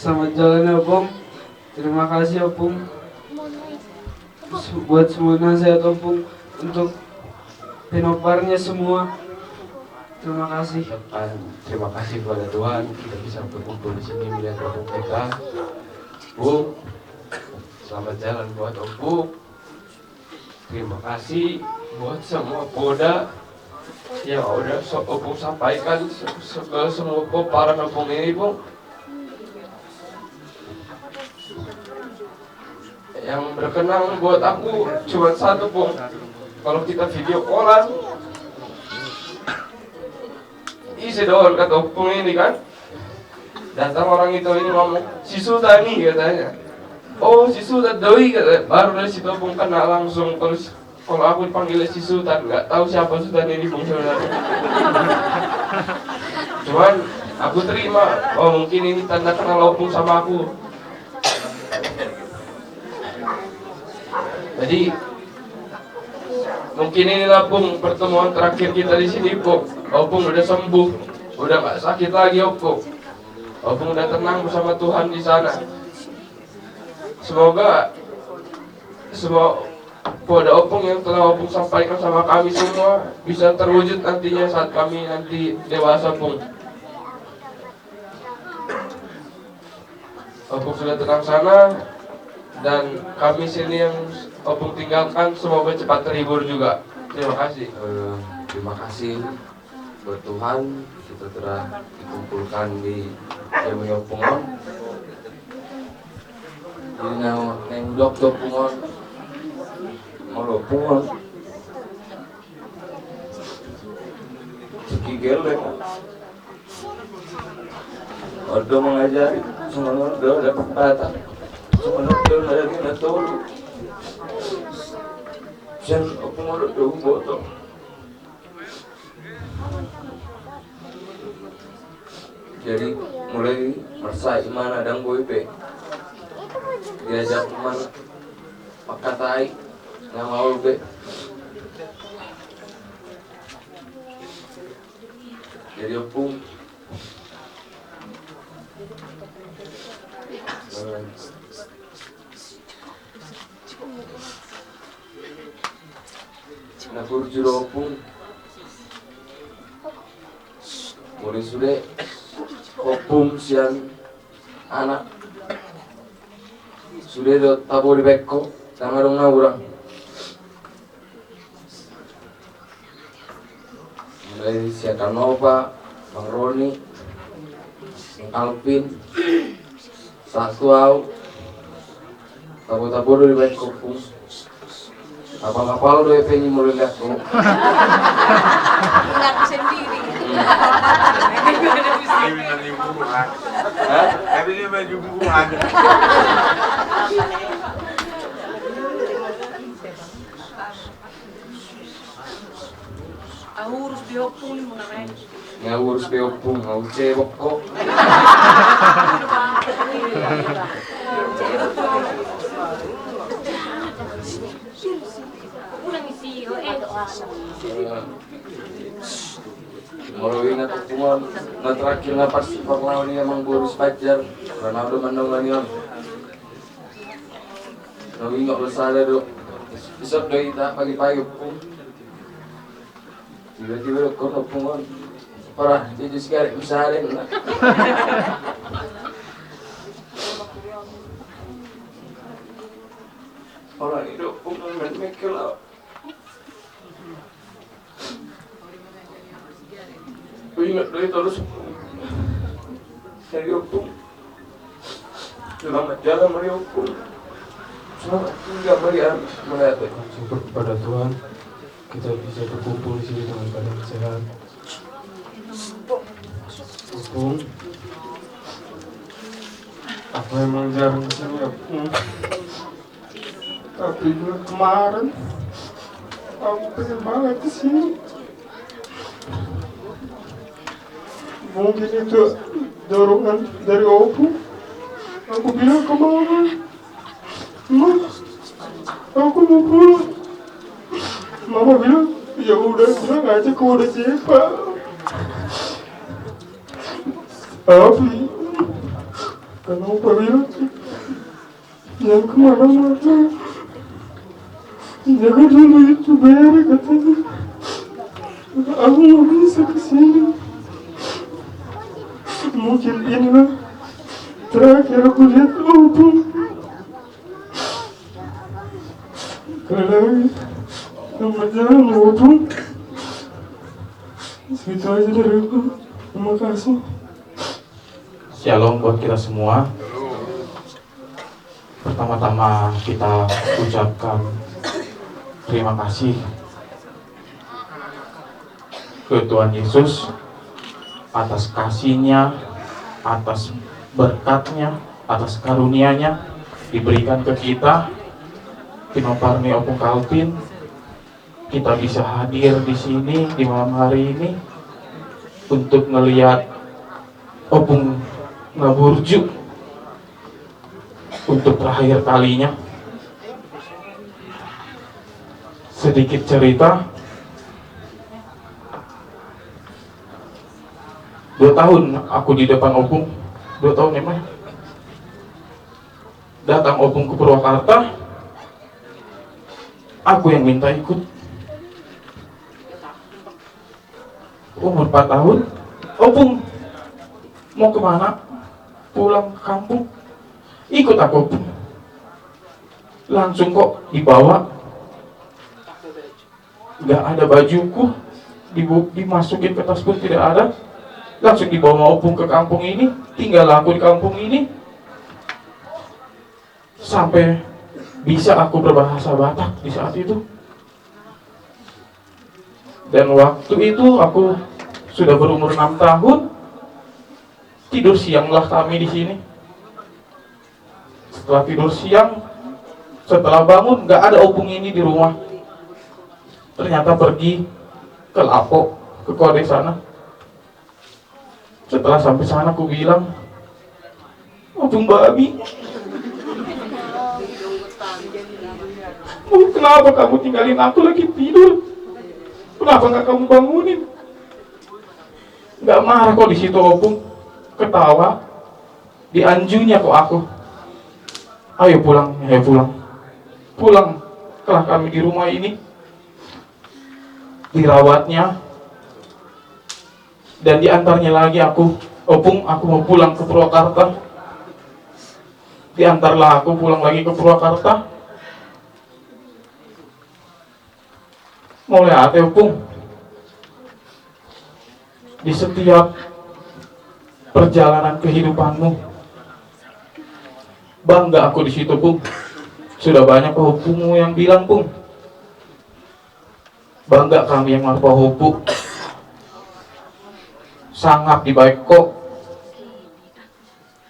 Selamat jalan ya Opung. Terima kasih Opung buat semua nasihat Opung untuk penoparnya semua. Terima kasih. Terima kasih kepada Tuhan kita bisa berkumpul di sini melihat Opung kita. Bung, selamat jalan buat Opung. Terima kasih buat semua poda yang udah Opung sampaikan ke semua paparan Opung ini, Bung. Yang berkenan buat aku cuma satu, Bung. Kalau kita video callan, isi doang kata Opung ini kan. Datang orang itu ini ngomong, si Sultan nih katanya. Oh, si Sultan doi katanya. Baru dari situ Opung kenal langsung. Kalau aku dipanggil si Sultan, nggak tahu siapa Sultan ini, Bung sebenarnya. Cuman aku terima, oh mungkin ini tanda kenal Opung sama aku. Jadi mungkin inilah Bung pertemuan terakhir kita di sini, Bung. Opung udah sembuh, udah nggak sakit lagi Opung. Opung udah tenang bersama Tuhan di sana. Semoga semua pada Opung yang telah Opung sampaikan sama kami semua bisa terwujud nantinya saat kami nanti dewasa, Bung. Opung sudah tenang sana dan kami sini yang Opung tinggalkan semoga cepat terhibur juga. Terima kasih. Terima kasih buat Tuhan kita telah dikumpulkan di Jamiah Pungon. Jadi neng dokter Pungon, mau Pungon, segigel deh. Ordo mengajari, semua ordo dapat patah, semua ordo ada di natolu. Jangan Opung ordo botol. Jadi mulai merasa iman adang boy pe diajak teman pakatai nggak mau be. Jadi Opung nakur juro Opung mulai sudah Opung sian anak sudah do tabo di beko sama dong naurang mulai siakan Nova, Bang Roni, Alvin, satu au tabo-tabo do di beko Opung kapal-kapal do efenyi mulai lihat tuh Mengaku sendiri. Tapi dia baju buruan. Aku urus di Opung nih mengenai. nggak urus be Opung nggak cewek kok. Kalau ingat Opung na terakhir na pas pernah ini emang boros pacar karena udah mandang yon. Kalau ingat bersada do besok doi tak pagi-pagi Opung. Tiba-tiba Opung parah jadi sekali misalnya. Orang itu Opung main mikir lah. Ingat dari terus dari Opung selamat jalan dari Opung selamat tinggal melihat Syukur kepada Tuhan kita bisa berkumpul di sini dengan badan sehat. Opung, aku emang jarang kesini Opung. Tapi juga kemarin aku pengen banget kesini. Mungkin itu dorongan dari Opung. Aku bilang ke mama, Ma, aku mau pulang. Mama bilang, ya udah bilang aja ke udah siapa. Tapi karena Opa bilang jangan kemana-mana, jaga dulu itu Bere katanya. Aku nggak bisa kesini. Mungkin inilah terakhir aku lihat Opung. Sekali lagi selamat jalan Opung. Segitu aja dari aku. Terima kasih. Shalom buat kita semua. Pertama-tama kita ucapkan terima kasih ke Tuhan Yesus atas kasih-Nya, atas berkat-Nya, atas karunia-Nya diberikan ke kita. Tino Parmi Opung Kalpin, kita bisa hadir di sini di malam hari ini untuk melihat Opung Ngaburju untuk terakhir kalinya. Sedikit cerita, 2 tahun aku di depan Opung, 2 tahun emang. Datang Opung ke Purwakarta, aku yang minta ikut. Umur 4 tahun, Opung mau kemana? Pulang ke kampung. Ikut aku, Opung. Langsung kok dibawa. Gak ada bajuku, dimasukin ke tas pun tidak ada. Langsung dibawa Opung ke kampung ini. Tinggal aku di kampung ini sampai bisa aku berbahasa Batak di saat itu. Dan waktu itu aku sudah berumur 6 tahun. Tidur sianglah kami di sini. Setelah tidur siang, setelah bangun gak ada Opung ini di rumah. Ternyata pergi ke Lapo, ke Kode sana. Setelah sampai sana aku bilang, Opung Babi, kenapa kamu tinggalin aku lagi tidur? Kenapa gak kamu bangunin? Gak marah kok di situ Opung, ketawa, dianjunya kok aku. Ayo pulang, ayo pulang. Pulang, setelah kami di rumah ini, dirawatnya, dan diantarnya lagi aku, Opung, aku mau pulang ke Purwakarta. Diantarlah aku pulang lagi ke Purwakarta. Mulai ate Opung, di setiap perjalanan kehidupanmu, bangga aku di situ, Pung. Sudah banyak Opungmu yang bilang, Pung, bangga kami yang marpa Opung. Sangat dibaik kok,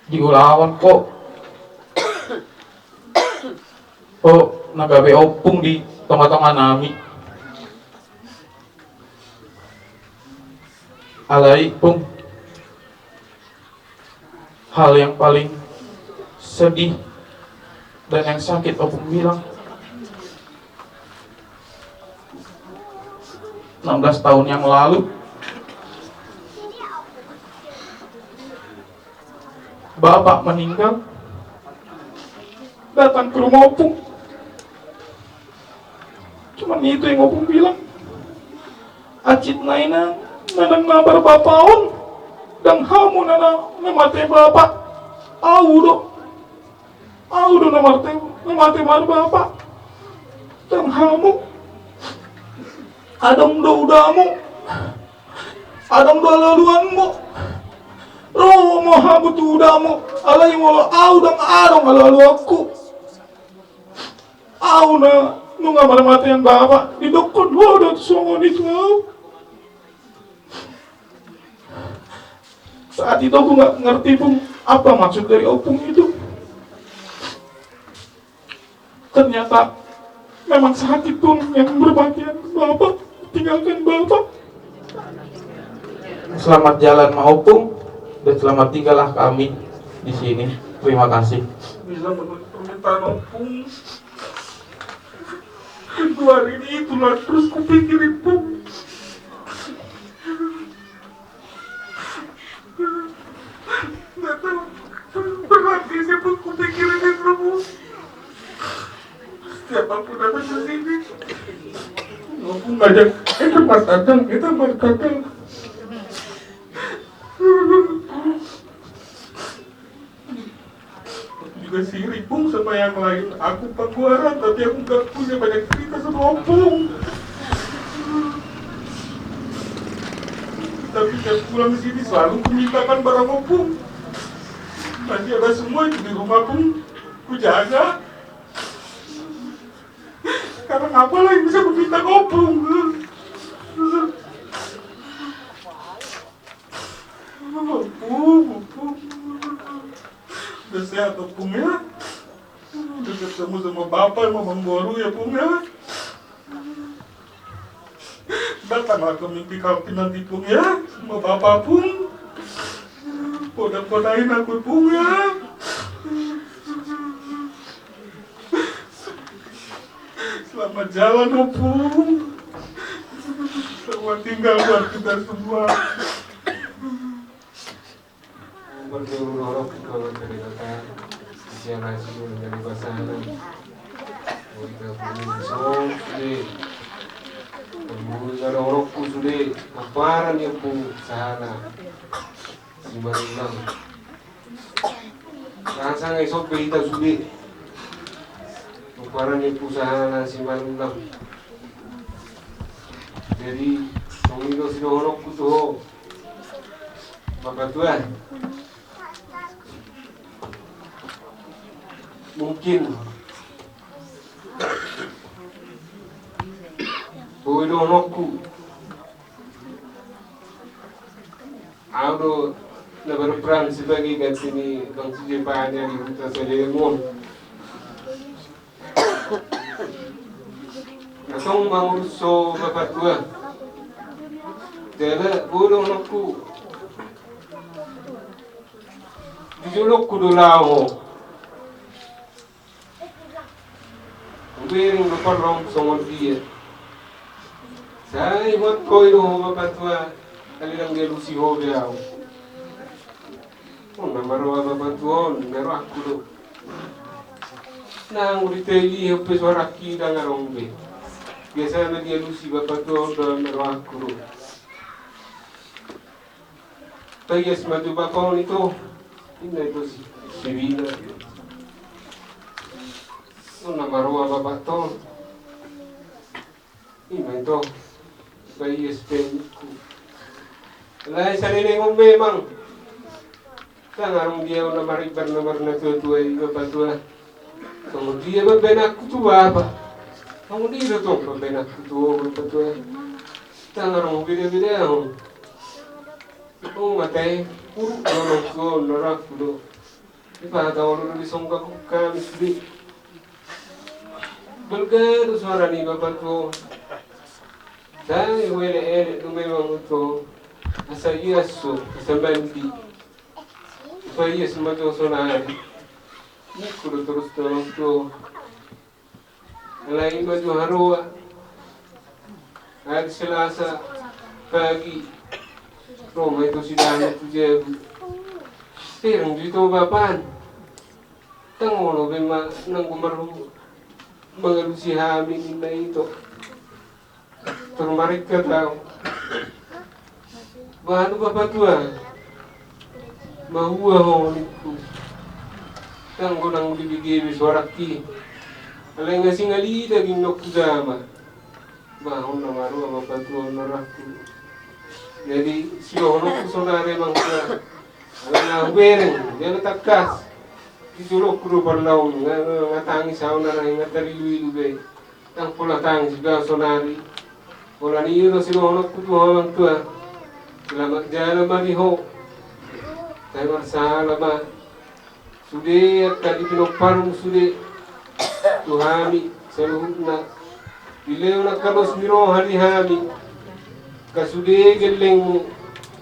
diulawan kok. Oh, nagabe Opung di tengah-tengah nami. Alai, Pung, hal yang paling sedih dan yang sakit Opung bilang, 16 tahun yang lalu Bapak meninggal, datang ke rumah Opung. Cuman itu yang Opung bilang, acit naina nanang nabar bapaon dan hamu nana namate bapak audo namate mar bapak dan hamu adong do udamu adong do laluanmu roh mo hamu tu udamu alai mo au dan adong lalu aku au na nunga maramatean bapak di dokon wo do songon itu au. Saat itu aku nggak ngerti, Pung, apa maksud dari Opung itu. Ternyata memang sakit, Pung, yang berbahagia Bapak, tinggalkan Bapak. Selamat jalan Ma Opung, dan selamat tinggallah kami di sini. Terima kasih. Bisa memenuhi permintaan Opung. Itu hari ini itulah terus kupikirin, Pung. Nggak tahu, berat pun aja itu martadan juga sirik pun sama yang lain. Aku pangguaran tapi aku gak punya banyak cerita sama opung. Tapi tiap pulang sini selalu kumintakan barang opung. Nanti ada semua itu di rumah pun ku jaga. Sekarang apa lagi bisa meminta opung? Opung. Udah sehat opung ya? Udah ketemu sama bapak sama Bang Boru ya pung ya? Datanglah ke mimpi kau nanti pung ya? Sama bapak pung. Poda-podain aku pung ya? Selamat jalan opung. Selamat tinggal buat kita semua. Berdoa kalau dari kata siapa sih menjadi pasangan kita punya sudah kemudian orangku sudah aparan yang pun sana si malam rasa nggak sok kita sudah aparan yang pun sana si malam jadi mengido si orangku tuh maka Tuhan mungkin bodohku aku na berperan sebagai ganti Bang Sujepan yang di Hutan Salemon. Nasong mangurso bapak tua dala bodohku dijulok ku dolaho Bering berperang sama dia. Saya buat kau itu bapak tua, kali yang dia lusi hobi aku. Oh, nama roh bapak tua, merah aku tu. Nang uri teli apa suara kita ngarong be. Biasa dia lusi bapak tua dah merah aku tu. Tapi semaju bapak itu, ini itu si Vina. Nama roh bapak tua. Ini itu. Bayi SPNku. Lai sarili ngom memang. Tangarong dia na maribar na marna tua iba patua. Kemudian bebenak tua apa? Kemudian tu bebenak tua patua. Tangarong bida-bida hong. Oh matai puru nolong ko norak do. Iba tahu lu disongka kami sudi. Belga suara ni bapak tu. Dahil wala memang itu asal yaso sambandi payas mato sonari nikuro terus to lain baju harua hari Selasa pagi Roma itu sidang itu jauh terang dito bapan tangono bema nang kumaru mengalusi hamin na ito termarik ke tahu bahan bapak tua bahwa hong itu tang gunang dibigi suaraki alay nga singali daging nokuzama bahon na maru bapak tua naraku jadi si ono kusonare mangsa alay nga hubereng dia natakas disulok kuro parlaw nga tangi sa na nga tarilu be tang pula tangi sigaw sonari Wala niyo na sinuhonok ko tuhamang tua. Selamat jalan mariho. Tayo marsalama. Sude at tadi pinagparong sude. Tuhami sa luhod na. Bilew na kalos miro halihami. Kasude galing mo.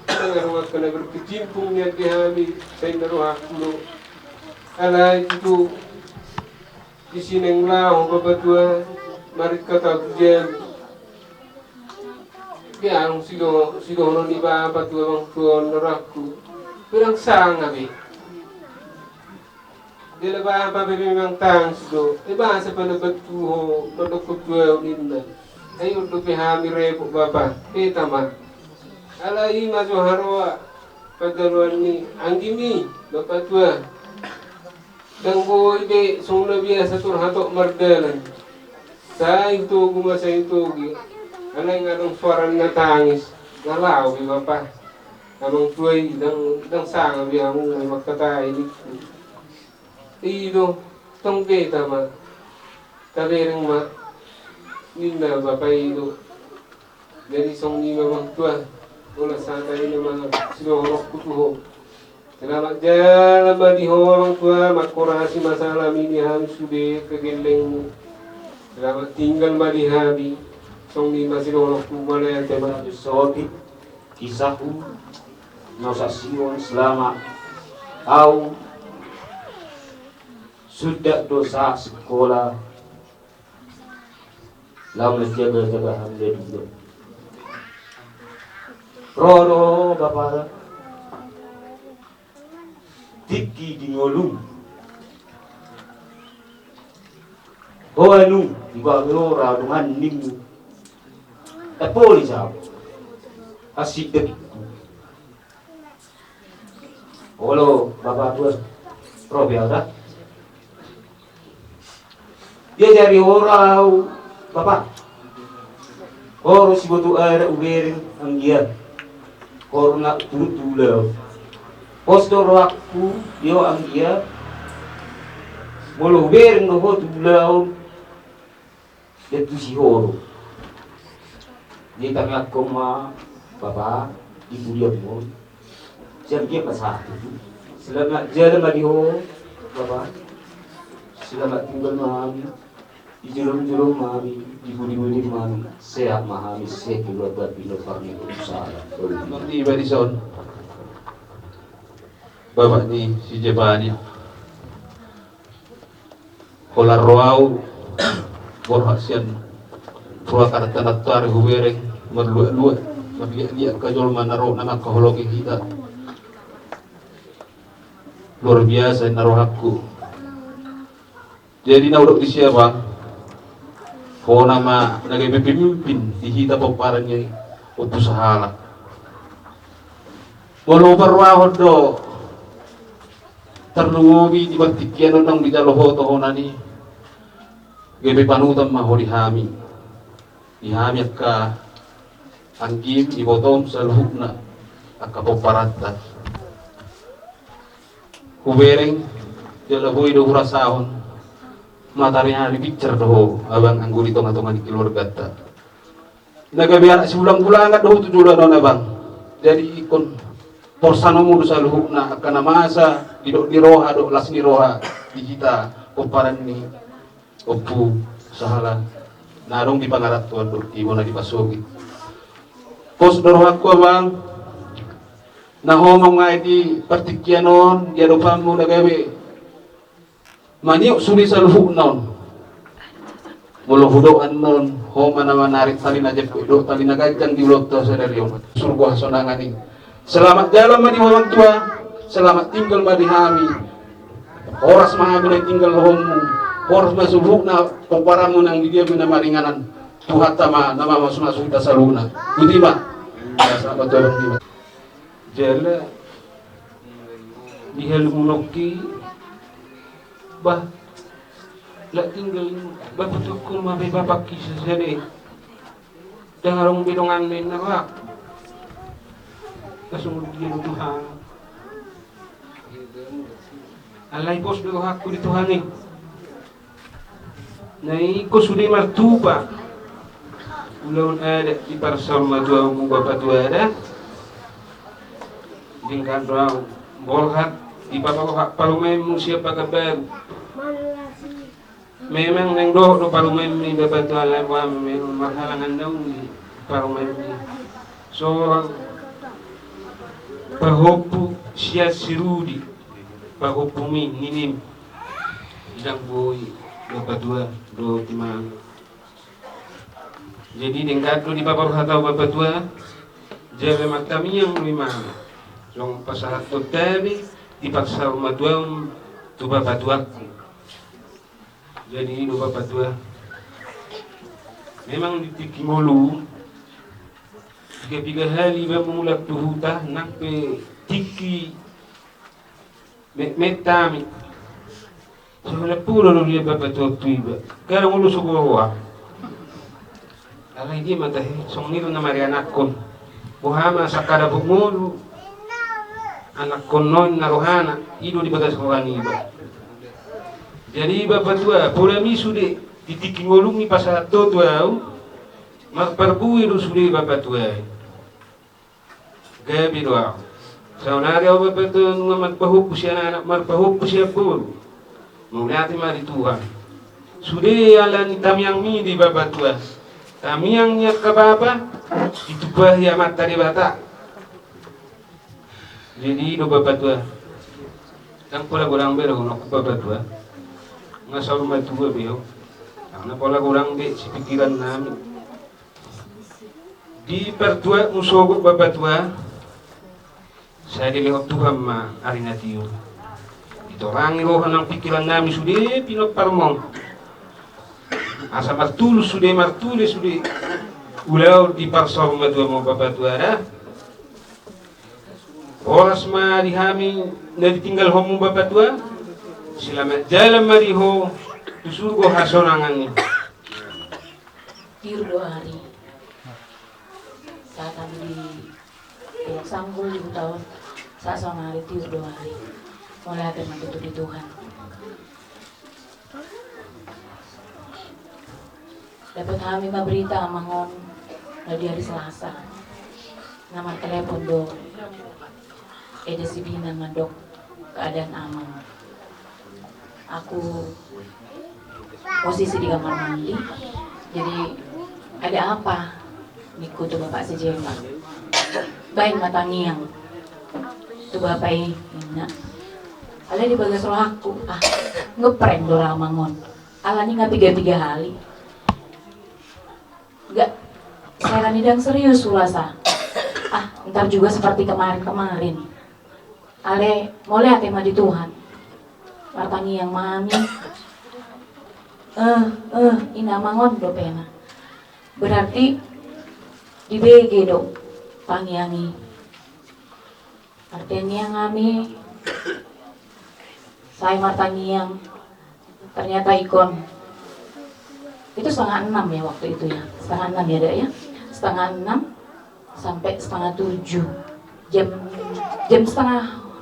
Nangarungat ka na berkecimpung niya dihami. Sa'y naruhakulo. Alay ito. Isineng lao babatua. Marit ka tagujel. Yang sigo no ni ba patuang tuon naraku pirang sang abi dela ba pa memang tang sigo e ba sa panabat tuho nodokot tuo ninna Ayun lupi hamire po baba. Kita ma. Alai mazo harwa. Padaluan ni anggimi bapak tua. Dan boy de sungla biasa tur hatok mardalan. Sa itu guma sa itu gi. Alai ngadong suaran na tangis. Ngalaw bi bapak. Amang tuay dang sanga bi among magkatay ni. Ido tong beta ma. Tabereng ma. Nina bapak itu. Jadi song ni mamang tua. Wala sana ini mga sinuhorok kutuho. Selamat jalan badi orang tua makurasi masalah ini harus sudah kegeleng. Selamat tinggal badi habi. Song ni masih orang tua yang tema Sotik kisahku Nausasion selama kau sudah dosa sekolah lalu jaga-jaga hamil dulu. Rono bapak tiki di ngolung hoanu di bawah radungan ning tapoli jauh asik dek halo bapak tua probiara dia cari orang bapak orang si butuh air uberin anggia korna tutulau postor waktu dia anggia mulu bering doho tulau dia tu si horo dia kami aku ma bapak ibu dia pun siap dia pasah itu selamat jalan bagi ho bapak selamat tinggal mami di jurum mami di budi mami sehat mahami sehat keluarga bino farni usaha Di Badison bapak ni si Jebani kolar roau borhasian tua karatan atar hubereng merlua-lua dia kajol manaro nama kahologi kita luar biasa naruh aku jadi naudok di siapa ko nama nagay pemimpin dihita paparanya utus sahala walau berwahod do terlungobi di baktikian nang bidaloho tohonani gebe panutam mahori hami dihami ka anggim ibotom sa luhukna akapaparata kubereng jalaboy do hurasahon matanya di picture doh abang anggur itu ngatongan di keluarga ta nagabiara si ulang-ulangan doh tujuan don abang jadi ikon porsano mudu sa luhukna kana masa di roha do las ni roha di kita komparan ni opu sahala narong di pangarat tuan do ibu na di pasugi pos doroha ko abang nahomong nga di partikianon dia do pamu nagabi maniok suli sa luhuk non mulo hudoan non homa na manarik tali na jep do tali na gajang di loto sa daryo surga sonangan ini selamat jalan madi orang tua selamat tinggal madi hami oras mahami na tinggal homu oras masubuk na pagparamu nang dia na maringanan tuhat tama nama masuk kita saluna budi ba selamat jalan di jala di helmunoki bah la tinggal baputukul mabe bapak kisah sere dengarong bidongan min na kasung di Tuhan alay bos do hakku di Tuhan ni nai ko sudi martuba ulun ada di parsama dua mu bapak tua ada dingkan doang bolhat di bapak palumay mo siapa kabar memang neng do palumay ni bapak tua la wa memang mahalangan daw ni palumay ni so pahopu siya sirudi pahopu mi ninim idang boy bapak tua do timang jadi dengkat do di bapak hatau bapak tua jabe matami yang lima yung pasahat to tabi dipaksa maduang tu bapak tua jadi do bapak tua memang ditiki ngolu tiga hari ba mulak tuhuta nakpe tiki metami soalnya pura dia bapak tua tuiba kaya ngolu sukuwa alay di matahe song nilo na marianakon buhama sakada bungulu anak konon narohana ido di batas rohani iba jadi bapak tua pura mi sude titiki ngolungi pasato tua magparbui do sude bapak tua gabi doa saunari au bapak tua nga magpahupo siya anak magpahupo siya puro mauliati mari Tuhan sude alan tamyang mi di bapak tua tamyang niya kababa itu bahaya mata di bata jadi do bapak tua yang pula kurang bero nak bapak tua ngasal rumah tua beo karena pola kurang be si pikiran namin di pertua musuh bapak tua saya dilihat Tuhan ma arina tiyo itu rangi roh ng pikiran namin sudah pinagparmong asa martulus sudah martulis sudah ulaw di parsor rumah tua mo bapak tua dah oras ma dihami na ditinggal homo bapak tua selamat jalan mariho tusurgo hasonangan ni tiur 2 hari saat kami di Pilak Sanggul di tahun saat sama hari tiur 2 hari mulai ada mentutup di Tuhan dapat kami berita mangon di hari Selasa nama telepon do Eda Sibina ngadok keadaan aman. Aku posisi di kamar mandi, jadi ada apa? Niku tuh bapak sejepa. Baik mata ngiang. Tuh bapak ina. Ala di bagas roh aku, ngeprank do mangon. Ala ni nga 3 kali. Enggak, saya nidang serius ulasa. Ntar juga seperti kemarin-kemarin. Ale, mulai tema di Tuhan. Martangi yang mami. Ina mangon do pena. Berarti di BG do pangiangi. Artinya yang kami saya martangi yang ternyata ikon. Itu 5:30 ya waktu itu ya. 5:30 ya Dek ya. 5:30 sampai 6:30.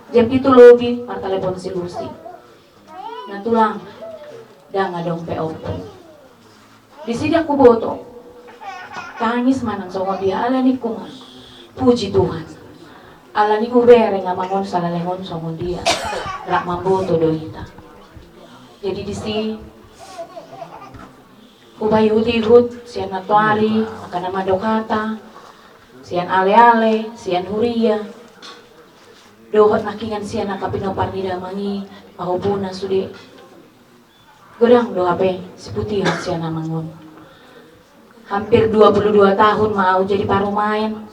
Jam itu lobby telepon si Lucy. Nah tulang dah ngadong POP. Di sini aku boto. Tangis manang songo dia ala ni kunga. Puji Tuhan. Ala ni bereng ngamangon salalengon songo dia. Rak mamboto doita. Jadi di sini ubay hut sian natuari akan nama dokata sian ale-ale sian huria dohot nakingan sian nakapinopar di damangi pahupuna sude godang do ape si putihan sian namangun hampir 22 tahun mau jadi parumain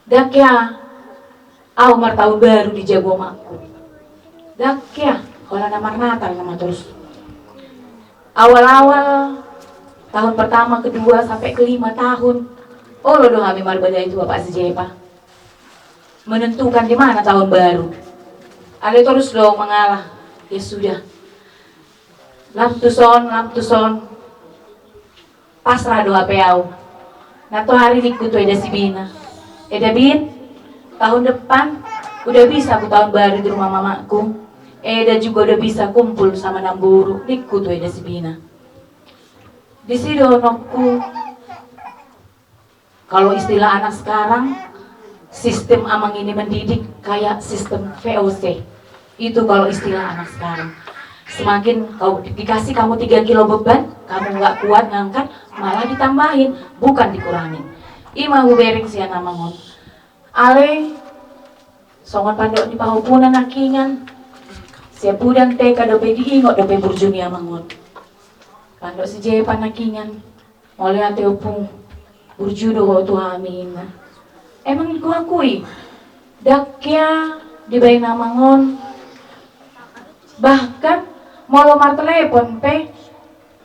dakya au mar tahun baru di jago makku dakya kalau nama Natal nama terus awal-awal tahun pertama, kedua, sampai ke-5 tahun lo dong kami marbada itu Bapak Sejepa menentukan di mana tahun baru ada terus dong mengalah ya sudah lamtuson pasrah doa peau nato hari nikut Eda Sibina Eda bin tahun depan udah bisa aku tahun baru di rumah mamaku Eda juga udah bisa kumpul sama Namburu nikut Eda Sibina di sidonokku kalau istilah anak sekarang sistem amang ini mendidik kayak sistem VOC itu kalau istilah anak sekarang semakin kau dikasih kamu 3 kilo beban kamu nggak kuat ngangkat malah ditambahin bukan dikurangin ima hubereng siya namangon ale songon pandok di pahupunan nakingan siya budang teka dope diingot dope burjunia mangon pandok si Jepa nakingan oleh ate opung burjudo ho tuhamin emang ku akui dakya dibayang namangon bahkan mau lomar telepon pe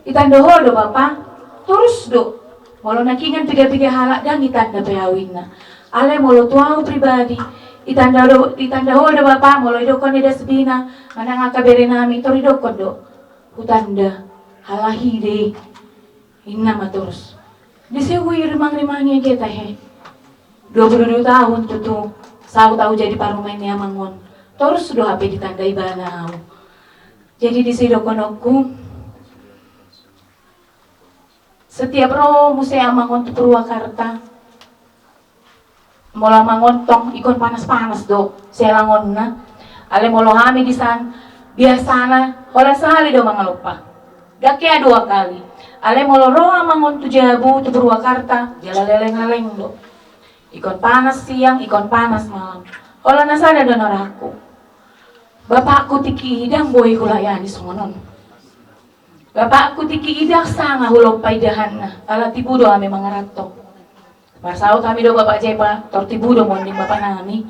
Itanda hol do bapak, terus do. Molo nakingan tiga-tiga halak dan itanda pehawinna. Ale molo tuau pribadi, itanda hol do bapak, molo idokon ida sebina, mana ngaka bere nami, tor idokon do. Utanda, halahi de, inna ma terus. Disewi rimang-rimangnya kita he. 22 tahun tuh, saya tahu jadi parumennya mangon. Terus do HP ditandai banau. Jadi di sidokon setiap roh musea mangon tu Purwakarta. Mola mangon tong ikon panas-panas do. Saya langon na. Ale molo hami di san biasana hola sehari do mangalupa. Dakia 2 kali. Ale molo roh mangon tu Jabu tu Purwakarta, jala leleng-leleng do. Ikon panas siang, ikon panas malam. Ola nasada do naraku. Bapakku tiki hidang boy hulayani sumonon. Bapakku tiki hidang sanga hulog paidahanna. Ala tibudo ame mangarato. Marsao kami do bapak Jepa, tor tibudo monding bapak nami.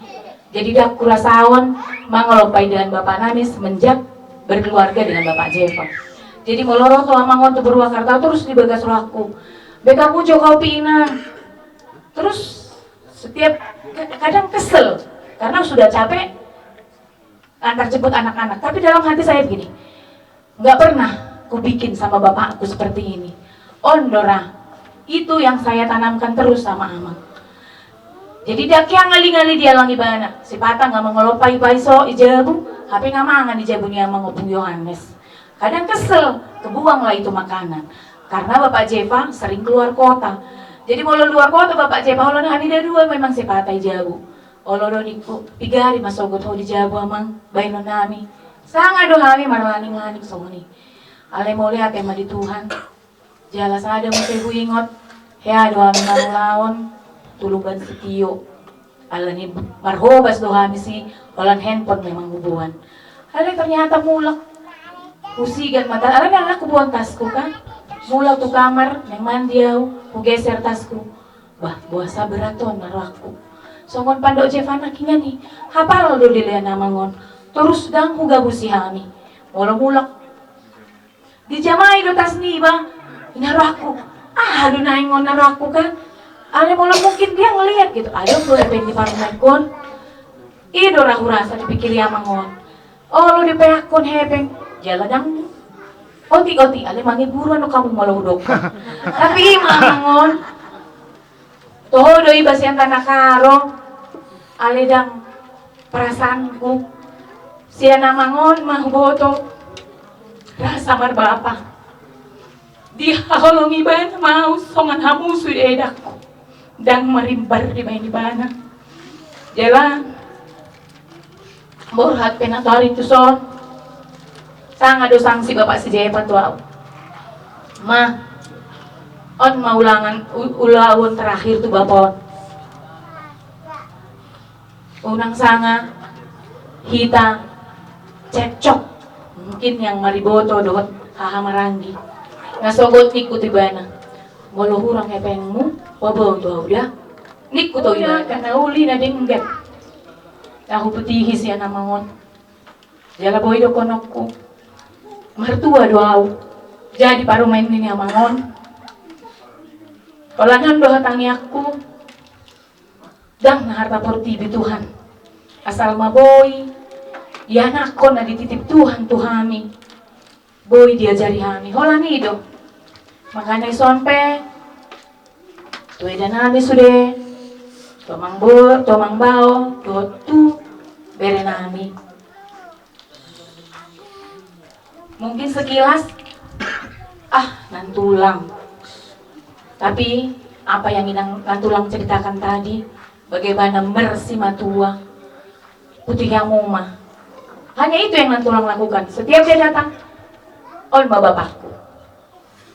Jadi dak kurasawan mangolog paidahan bapak nami semenjak berkeluarga dengan bapak Jepa. Jadi moloro to amangon tu Purwakarta terus dibagas rohku. Beka pujo kopi ina. Terus setiap kadang kesel karena sudah capek antar jemput anak-anak, tapi dalam hati saya begini, nggak pernah ku bikin sama bapakku seperti ini. Ondora, itu yang saya tanamkan terus sama Amang. Jadi dak yang ngali-ngali dia langi bana, si Pata nggak mengelopai baiso ijabu, HP ngamangan ijabu ni Amang ngobung Yohanes. Kadang kesel, kebuang lah itu makanan, karena bapak Jepa sering keluar kota. Jadi mau luar kota bapak Jepa holo na hanida 2 memang si Patay Jabu. Olo do niku pigari masogot ho di Jabu amang bayno nami. Sanga do hami marlaning-laning songni. Ale mo lihat tema di Tuhan. Jala sada mo sebu ingot. Hea do hami marulaon tulugan setiyo. Ala ni marhobas do hami si olan handphone memang bubuan. Ale ternyata mulak. Usigat mata. Ale na aku buang tasku kan. Mula tu kamar, neng mandiaw, geser tasku. Bah, buasa beraton naraku. Songon pandok Jevana kingan ni, hapal do dilian namangon. Terus dang hugabusi hami. Mula mulak. Dijamai do tas ni ba, naraku. Ah, do naingon naraku kan. Ale mula mungkin dia ngelihat gitu. Ada tuh epeng di parmekon. Ido rahu rasa dipikir yamangon. Oh, lo dipehakon hepeng. Jala dang. Oti, ale mangi buruan no kamu malah udok. Tapi mangon, toho doi basian tanah karo, ale dang perasaanku, siya namangon mahboto, rasa marbapa. Dia holong iban mau songan hamusu edakku, dang marimbar di main ibana. Jalan, borhat penatorin tu son. Sang ado sanksi bapak si Jepa tuau. Ma, on maulangan ulawon terakhir tu bapon. Unang sanga, hita, cekcok. Mungkin yang mariboto dohot hahamaranggi. Nasogot niku tibana. Molo hurang hepengmu, wabong tuau dia. Niku to ina kana uli na dingget. Aku petihi siya namangon. Jala boy do konokku. Mertua doau jadi parumain ini amangon. Kolanan doa tangi aku dang na harta portibi Tuhan asal ma boy ya nakon na dititip Tuhan tuhami boy diajari hami holani do makanya isonpe tuwe danami sude tomang bao do tu bere nami. Mungkin sekilas, nantulang. Tapi, apa yang nantulang ceritakan tadi, bagaimana mersi matua, putih yang muma. Hanya itu yang nantulang lakukan. Setiap dia datang, olma bapakku.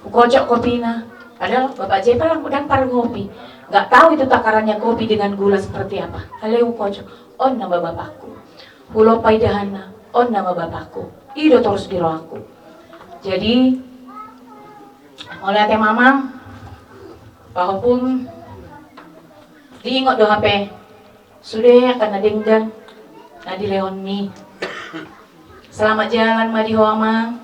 Kukocok kopinya. Padahal bapak Jepa lang udang parang kopi. Gak tahu itu takarannya kopi dengan gula seperti apa. Kalau kocok, on nama bapakku. Hulo paidahana, on nama bapakku. Ido terus di rohku. Jadi oleh teh mamang walaupun diingot do HP sudah akan nadinggan nadi leoni. Selamat jalan madi hoamang.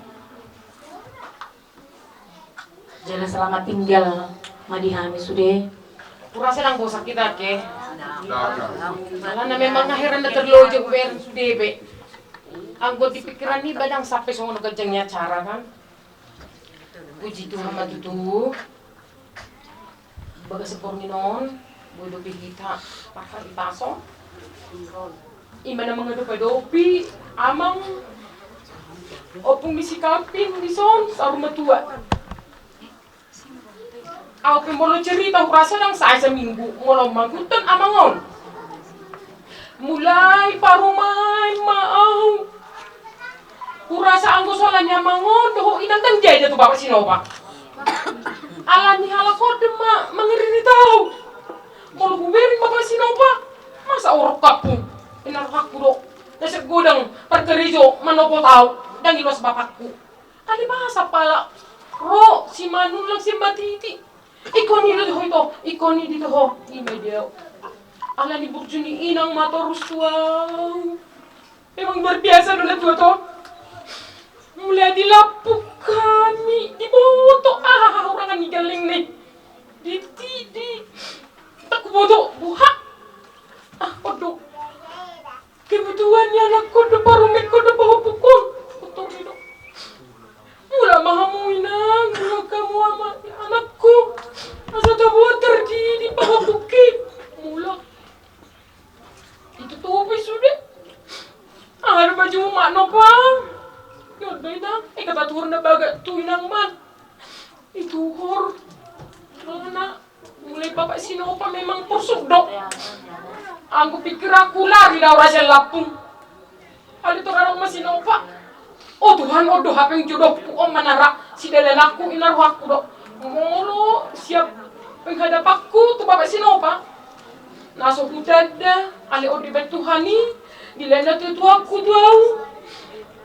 Jalan selamat tinggal madihami sudah. Kurasa lang bosak kita ke. Malah na memang nahiran na terlojo ber sudah be. Ang got di pikiran ni badang sampai songo gajangnya cara kan. Puji Tuhan matutu. Baga sepor ninon, bodo kita pakar itaso. Ima na mga dopi amang opung bisikapin dison sa rumah tua. Ako pemolo cerita kurasa nang sa minggu ngolong mangkutan amangon. Mulai parumay maaw. Kurasa ang gusolannya mangon doho inang tanjay tu bapak sinopa. Alani halakod ma mangirini tahu. Molo gumerin bapak sinopa. Masa orok kapung. Inarhak kudo. Nasa gudang perkerijo manopo tahu. Dan ilos bapakku. Kali bahasa pala. Ro si manun lang si matiti. Ikoni dito ito, ikoni dito ho, imedyo. Ala ni Burjuni inang matorus tuaw. Memang luar biasa dulu tua to. Mulai dilapuk kami, diboto orang kan galing nih. Di tak boto buha. Kodo. Kebutuhannya anakku do parumit ko do pahupukon. Kotor itu. Mula mahamuin mula kamu ama anakku. Asa tabuan terdiri pahupukit. Mula. Itu tuh sudah. Ada baju makno pa. Yod beda. Kata turun na baga tuinang man. Itu hor. Karena mulai bapak sinopa memang pusuk dok. Aku pikir aku lari daw rasa lapung. Ada tu orang masih sinopa. Oh Tuhan, oh doa peng jodoh om manara si delen aku inar aku dok. Ngolo siap menghadap aku tu bapak sinopa. Naso mudada ale odi betuhani dilenda tu aku tuau.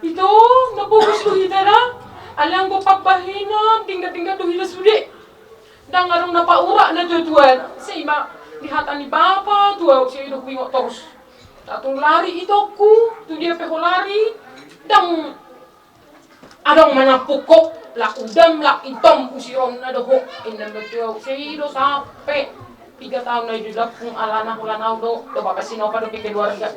Itu nabugus tu hitara. Ale anggo papahina tinggal tu hila sude. Dan ngarong napaura na tuan. Seima lihatan ni bapa tuau si hidup bingok terus. Tatung lari itu aku, tu dia peho lari. Dan adong mana pukok la udam la itom usirom na doho inam betuau si hidup sampai 3 tahun na hidup kung alana hulanau do bapak sinopa do keluarga.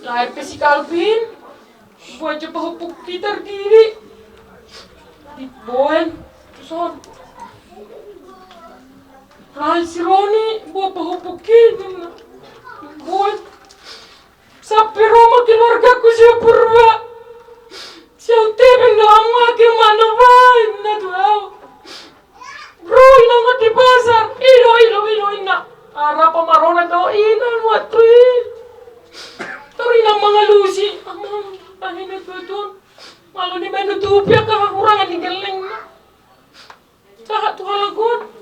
Lahir pe si Calvin, buat coba hupuk kita terdiri. Dibuat, son. Lahir si Roni, buat pahupukin. Buat. Sampai rumah keluarga ku siya purba. Siya utipin doang wagi mana bahay na tuaw. Bro, inang di pasar. Ilo, ina. Ara pamarona daw, inang watui. Tari ng mga lusi. Amang, pahinat ko ito. Malo ni Menutupia kakakurangan ni galing na. Tahat tuhalagon.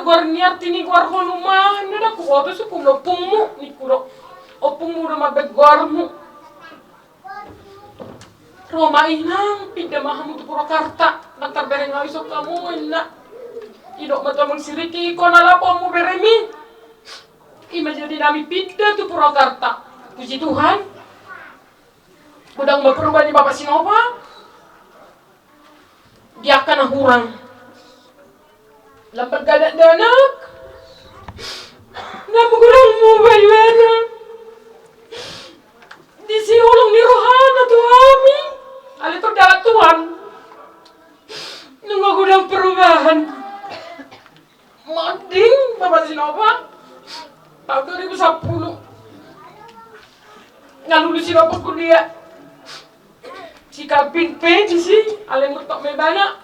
Lugar niya tiniguar ko lumahan na na. Kukoto sa kumlopong mo. Ni kuro. Opong mo na mabagwar mo. Roma inang. Pindamahan mo ito Purwakarta. Nagtarbereng nga isok ka mo. Idok matamang siriki ko nalapo mo beremi. Ima jadi nami pindah tu Purwakarta. Puji Tuhan. Budang berubah di bapak sinopa. Dia akan hurang. Lambat gadat danak. Namu kurang mo bayana. Di siulong ni rohana tu kami. Ali tu dalat Tuhan. Nunggu gudang perubahan. Mading bapak sinopa. Tahun 2010. Nalulus si bapak kuliah. Si Calvin P di sini, aleng bertok mebana.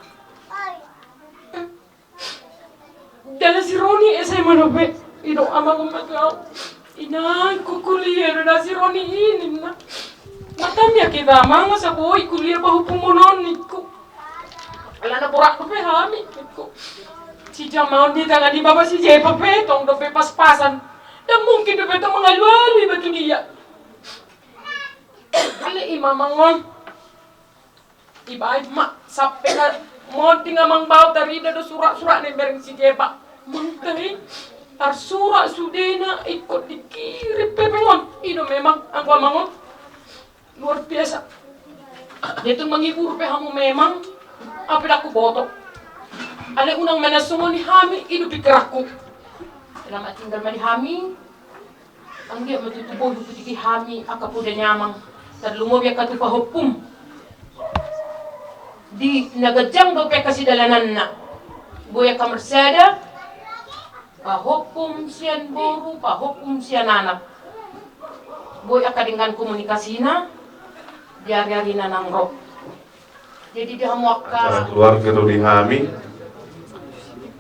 Dalam si Roni SMA nobe, idok amang umatau. Inay ko kuliah na si Roni ini na. Matamnya kita amang sa boy kuliah pahupong monon niko. Ala na burak nobe hami niko. Si Jamaon di tangan di baba si Jepa petong dobe pas-pasan. Dan mungkin dobe to mengaluali batu dia. Ale imamangon. Iba mak sampai na mau tinggal mangbau tadi ada surat-surat nih bareng si Jepa. Mangkai tar surat sudena ikut dikirim pepengon. Itu memang aku mangon luar biasa. Dia tuh menghibur pe kamu memang apa aku botok. Ale unang manasungo ni Hami, hidup di kerakku. Selamat tinggal mani Hami. Angge matutubo hupiti Hami, akapuda nyamang. Tadlumo biya katupa hupum. Di nagajang do pe kasi dalanan na. Buya kamersada, pahopum siyan boru, pahopum siyan anak. Buya kadingan komunikasi na, diari-ari na nang roh. Jadi dia muaka. Acara keluarga do dihami.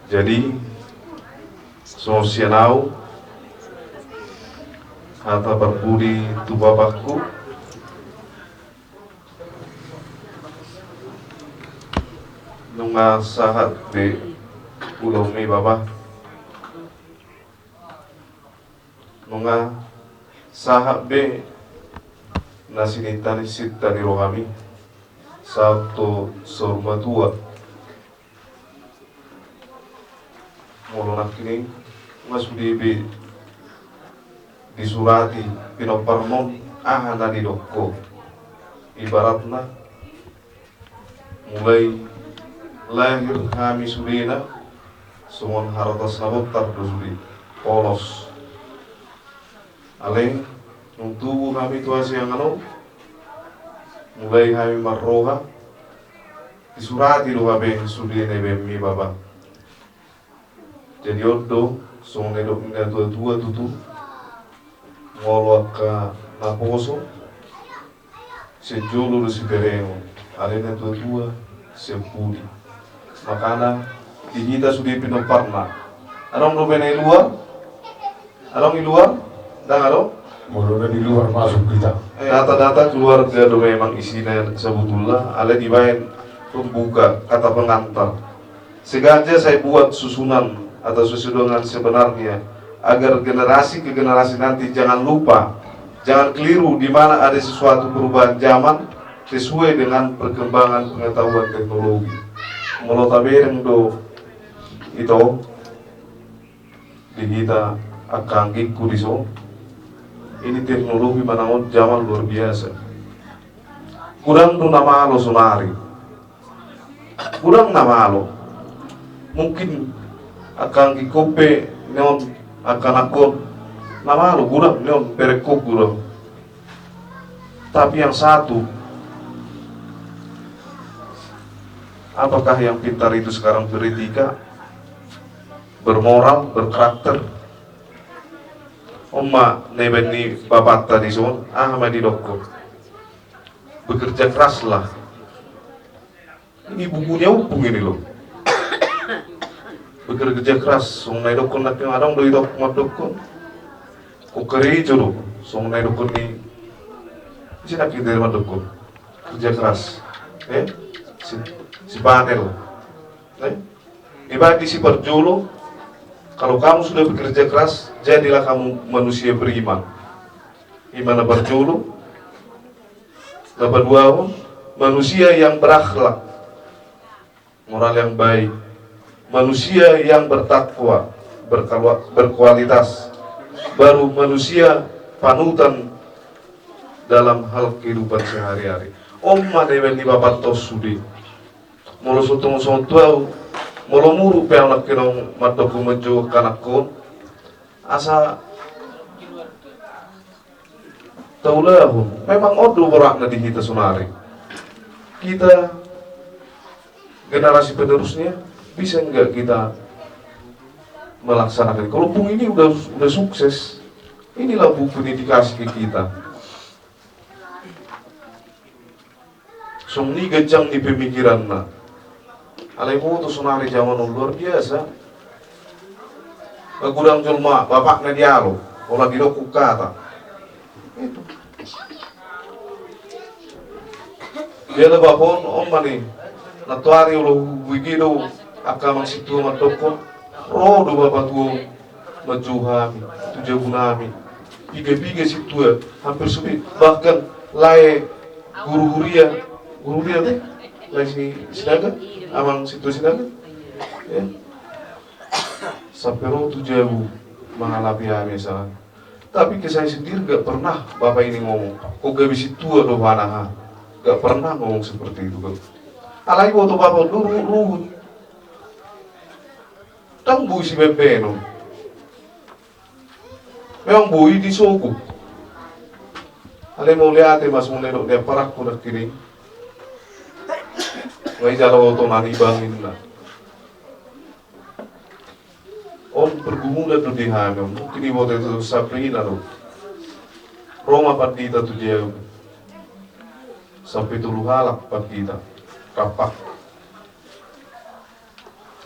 Jadi sosianau kata berbudi tu bapakku nunga sahat de ulong mi baba nunga sahat be nasinitani sitani rohami sabto sorma tua molonak kini mas bibi disurati pinoparmon ahana di dokko ibaratna mulai lahir kami sudena semua haratas nabotar dosudi polos aleng nung tubuh kami tuasi yang ano mulai kami marroha disurati do babe sudena bemi baba jadi odo song nedok nina tua tutu ngolo ka naposo sejolo do si pereno alena tua sepudi makana kita sudah pinoparna arong do bene luar arong di luar dan arong mulai di luar masuk kita data-data keluarga do memang isinya sebetulnya ale dibayan pembuka kata pengantar sengaja saya buat susunan atau sesudah sebenarnya agar generasi ke generasi nanti jangan lupa, jangan keliru di mana ada sesuatu perubahan zaman sesuai dengan perkembangan pengetahuan teknologi. Mulo tabereng do itu di kita akan giku di so. Ini teknologi manaon zaman luar biasa. Kurang do nama lo sonari, kurang nama lo mungkin akan gikope neon akan akon nama lo kurang neon perekop kurang. Tapi yang satu, apakah yang pintar itu sekarang beretika, bermoral, berkarakter? Oma nebeni bapak tadi son, Ahmadi Dokko, bekerja keraslah. Ini bukunya upung ini loh. Bekerja keras, song nai dokon nak yang adong doi dok mat dokon, ko kerja lo, song nai dokon ni, siapa kita mat dokon, kerja keras, si panel, ibadi si perjolo, kalau kamu sudah bekerja keras, jadilah kamu manusia beriman, iman perjolo, dapat dua manusia yang berakhlak, moral yang baik. Manusia yang bertakwa, berkualitas, baru manusia panutan dalam hal kehidupan sehari-hari. Omma dewen di bapak tos sudi, molo sotong sontuau, molo muru peanak kinong matoku mejo kanakon, asa taulahun. Memang odo berakna di kita sunari. Kita generasi penerusnya bisa enggak kita melaksanakan? Kalau bung ini udah sukses, inilah buku ini dikasih ke kita. Sumni gejang di pemikiran na. Alaimu tu sunari zaman luar biasa. Bagudang julma, bapaknya dialo, kalau lagi doku kata. Itu. Dia lebah pun om mani, natuari ulo wigido. Akamang situ matoko, rodo bapak tuo majuhami, tujagunami, piga situ hampir subi bahkan lae guru huria deh, lae sidaga, amang situ sidaga, ya, sampai rodo tujagu mengalami misalnya. Tapi ke saya sendiri gak pernah bapak ini ngomong, kok gak bisa tua doh manaha, gak pernah ngomong seperti itu. Alay ko to babaw luhut. Tang buhi si Bebeno. Memang buhi di suku. Alay mo lihat mas mulai dok dia parak ko nak kiring. Ngai jalaw to nanibangin na. Om pergumulan tu di hamil, kini bote tu Sabrina tu. Roma partita tu dia. Sampai tu halak partita, kapak.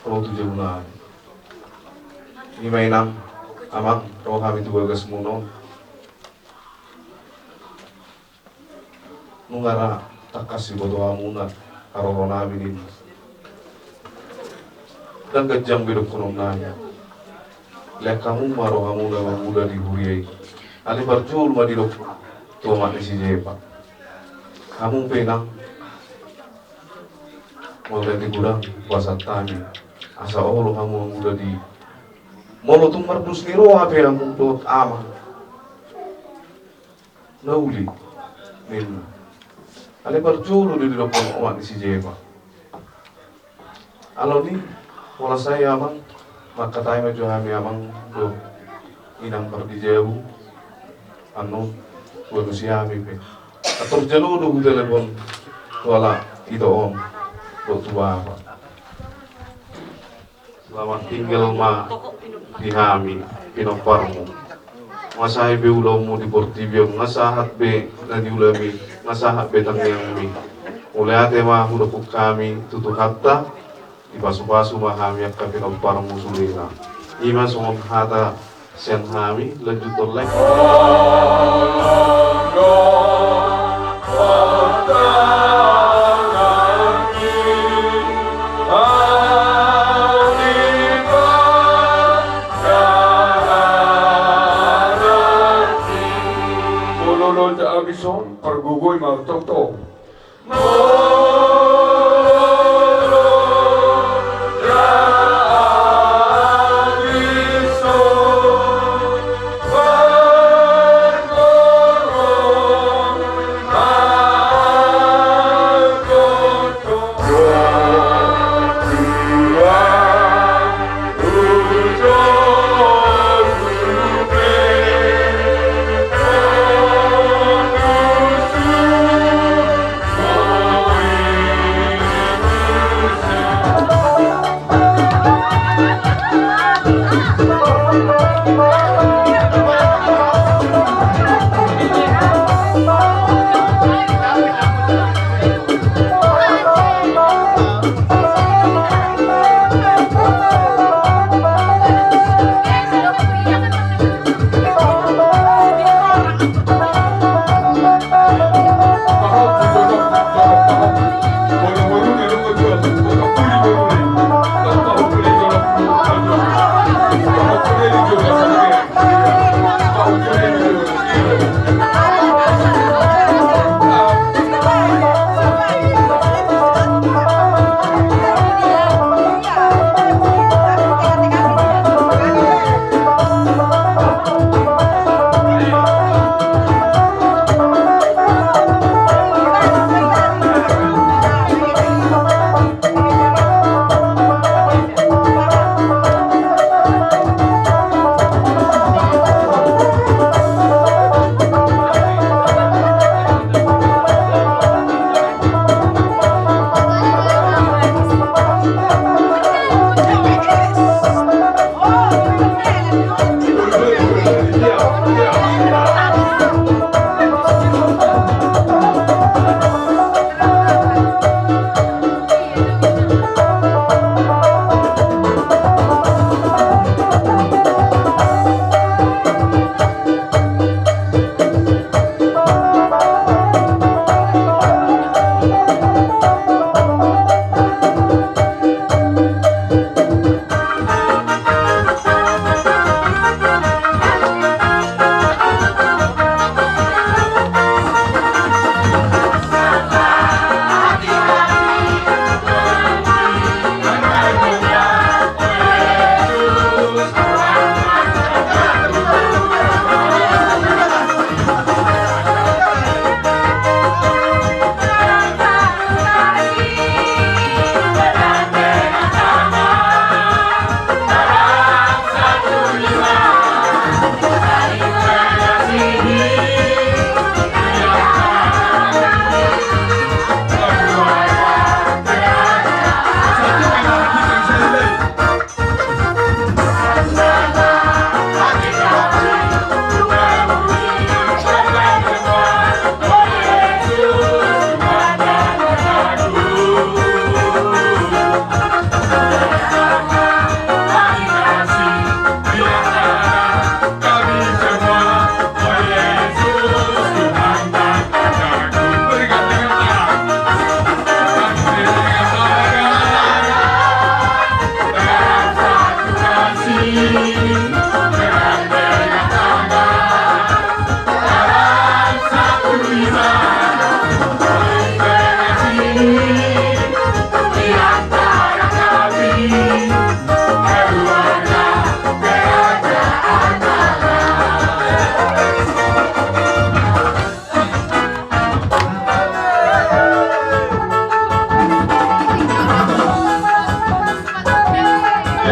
Kalau tu jauh na. Ini mainang, amang, roh kami tu bagas muno. Nungara tak kasih bodo amuna, karona ini. Dan kejam hidup konon nanya. Lihat kamu maro kamu dah muda di huriai. Ali berjul madi dok tua mak si jepa. Kamu penang mau ganti gudang puasa tani. Asa Allah kamu muda di. Molo tung mardus niro apa yang untuk ama. Nauli nin. Ali berjul di dok mak si jepa. Alo ni, wala saya amang. Maka tayo medyo kami amang do inang perdi jauh anu buat siya kami pe atur jalo do telepon wala ito om do tua apa selamat tinggal ma di kami pinoparmo masahe be ulo mo di portibio masahat be na di ulami masahat be tangyang mi ule ate ma hudok kami tutu hatta ipasu-pasu mahami akan pinompar musulina iman sumon hata sen hami lanjut tolek Lolo ta abison pergugoy magtokto.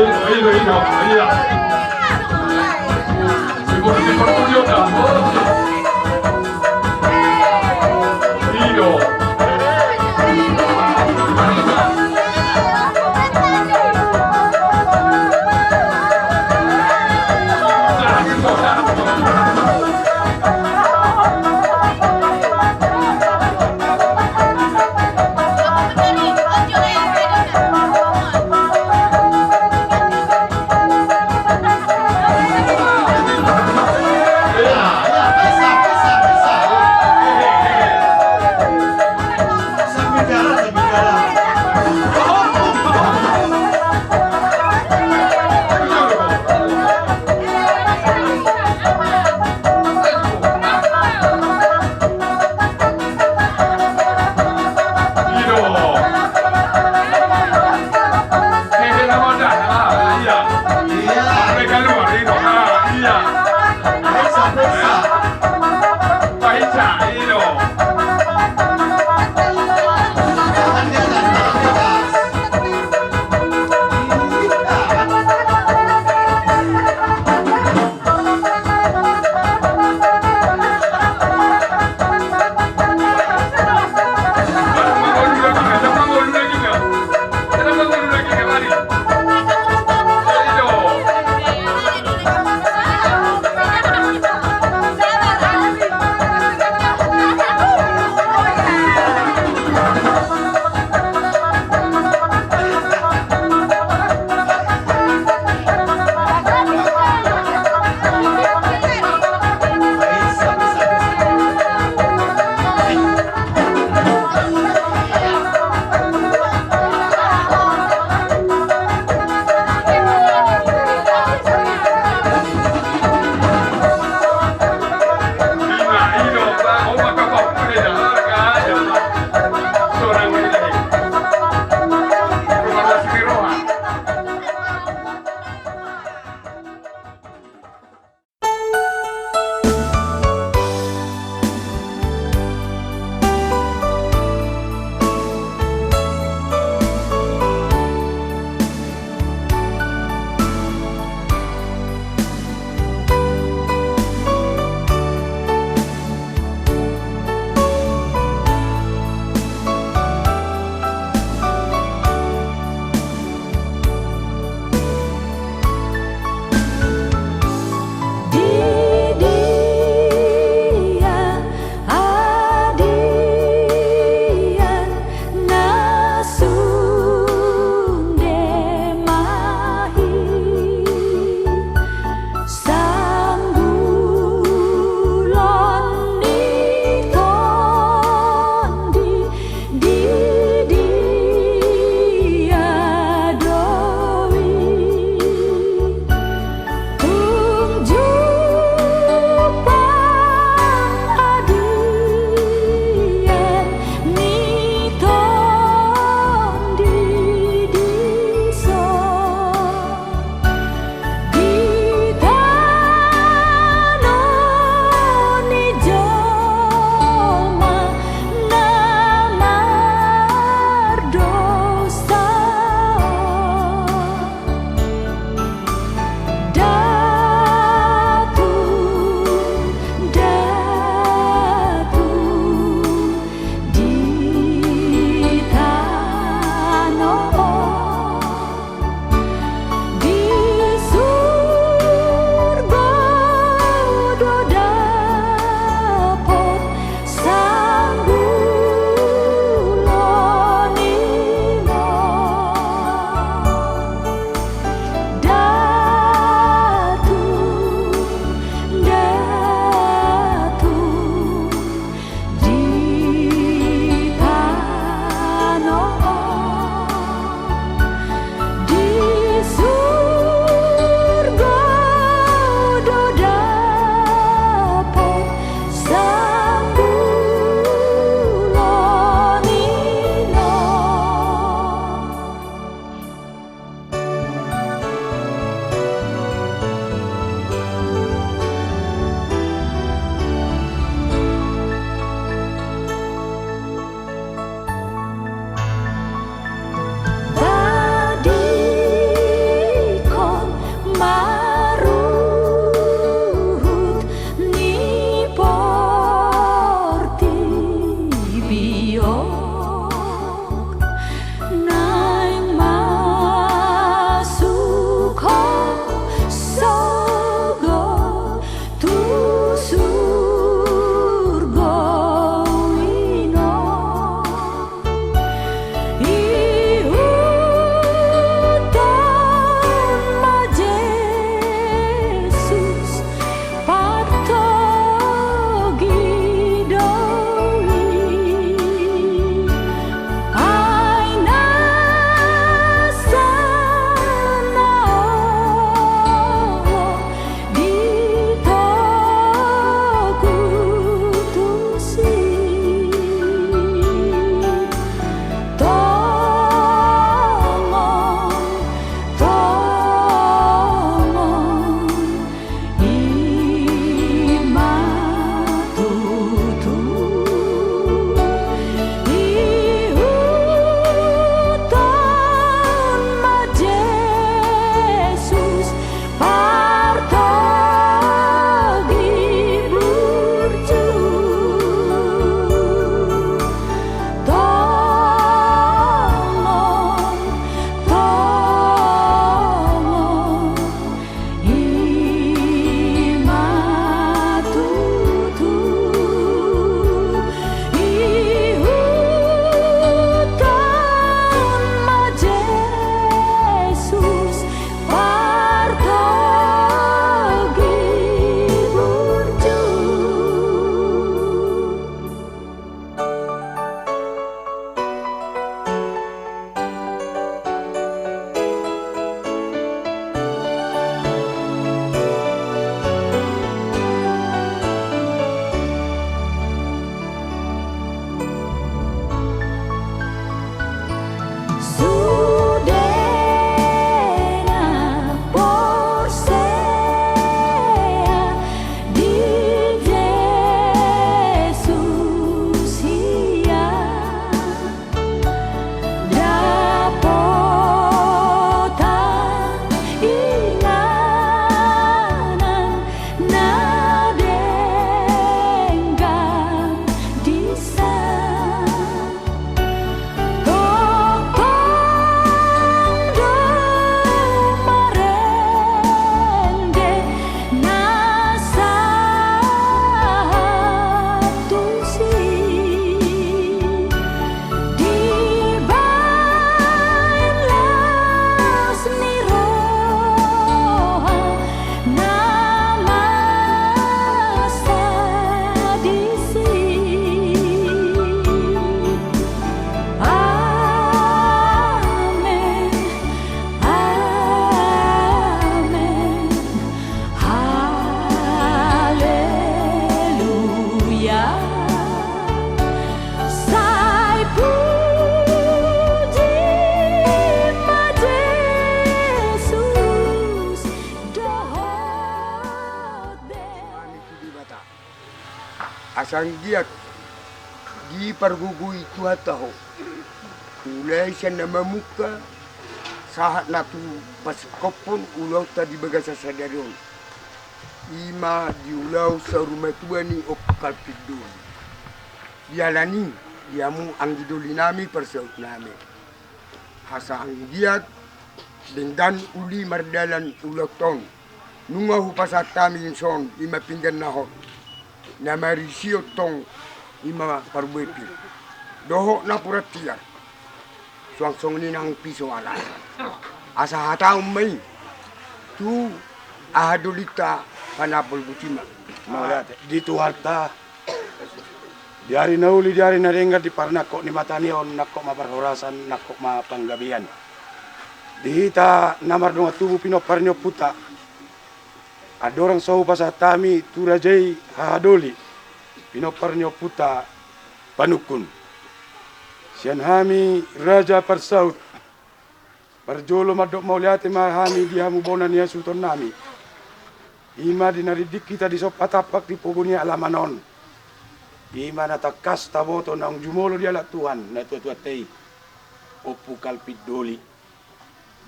Ya, asanggiat di pargugui tuataho ulai siya na mamuka sahat na tu pasikopon ulaw tadi bagasa sadarion ima di ulaw sa rumah tua ni opkal pidul dialani diamu ang giduli nami persaut nami hasa ang giat dengan uli mardalan ulaw ton nunga hupasat kami son ima pinggan nahon na marisio tong ima parbuepi doho na puratia suang ni nang piso ala asa hata umay tu ahadulita panapol butima mauliate dito harta diari nauli diari narenga di parnako ni matanion nako maparhorasan nako mapanggabian dihita namar donga tubuh pinoparnyo puta adorang sahu pasatami turajai hahadoli pinoparnyo puta panukun sian hami raja parsaut parjolo madok mauliate mahami dihamu bonan ya sultan nami ima dinaridik kita di sopatapak di pogonia alamanon ima natakas taboto nang jumolo di ala Tuhan na tua tei opu kalpidoli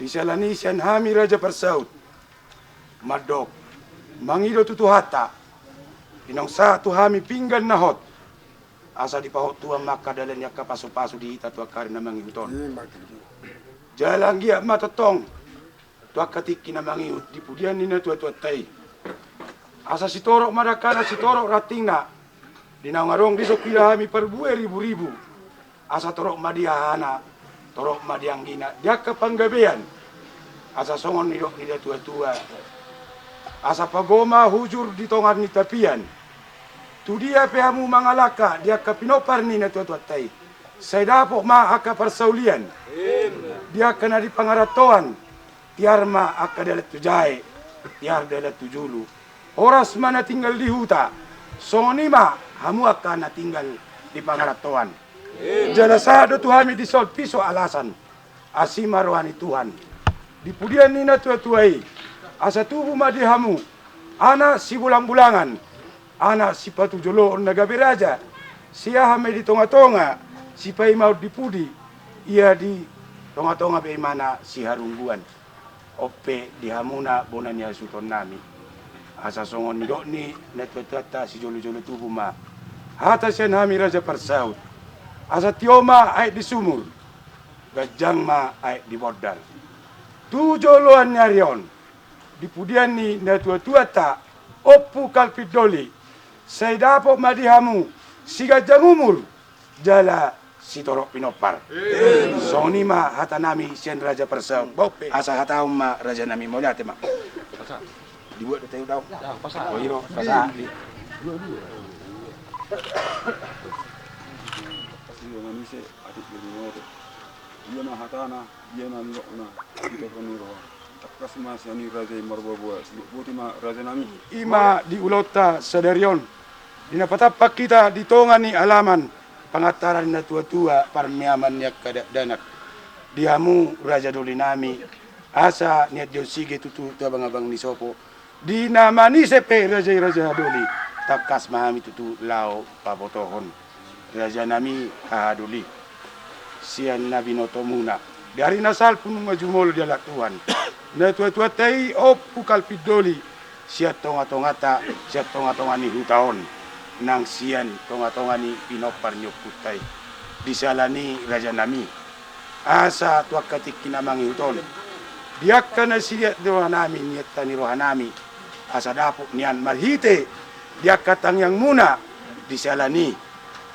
di salani sian hami raja parsaut madok mangido tutuhata inong satu hami pinggan nahot asa di pahot tua maka dalan yaka pasu-pasu di hita tua karina mangiuton jalang gia matatong tua katiki na mangiut di pudian nina tua tei asa si torok madakana si torok ratingna dinangarong di sopila hami perbue ribu-ribu asa torok madiahana torok madianggina dia kepanggabean asa songon nidok nida tua-tua asa pagoma hujur di tongan ni tapian tu dia pehamu mangalaka dia kapinopar ni na tua tai saya dapok ma aka persaulian dia kena di pangaratoan tiar ma aka dalat tujai tiar dalat tujulu horas mana tinggal di huta sonima hamu akan tinggal di pangaratoan jala sado tuhami di sol piso alasan asima rohani Tuhan di pudian nina tua-tuai asa tubuh madihamu anak si bulang-bulangan anak si patu jolo nagabe raja sia hame di tonga-tonga si pai mau dipudi ia di tonga-tonga be mana si harungguan ope di hamuna bonanya sultan nami asa songon dok ni netwetata si jolo-jolo tubuh ma hata sen hami raja parsaut asa tioma ai di sumur gajang ma ai di bodal tu joloan nyarion di pudian ni na tua-tua ta opu kalpidoli saya dapok madihamu si gajang umur jala si torok pinopar soni ma hata nami sian raja persau bope asa hata ma raja nami mau lihat mak dibuat deteu daun oh iro pasah di nami se adik beliau dia na hatana dia na lokna kita koniro takas mas yani raja marbabuah buti ma raja nami ima di ulota sadarion dina patapak kita ditongani alaman pangataran na tua-tua parmiaman yak kada danak diamu raja doli nami asa niat josige tutu tua bang-abang ni sopo dinamani sepe raja doli takas mahami tutu lao pabotohon raja nami doli sian nabi notomuna dari nasal pun ngajumol dia latuan na tua-tua tei opu kalpidoli sia tonga-tongata sia tonga-tonga ni hutaon nang sian tonga-tonga ni pinopar nyokutai disalani raja nami asa tua katik kinamangi huton dia kana siat rohanami niat tani rohanami asa dapuk nian marhite dia katang yang muna disalani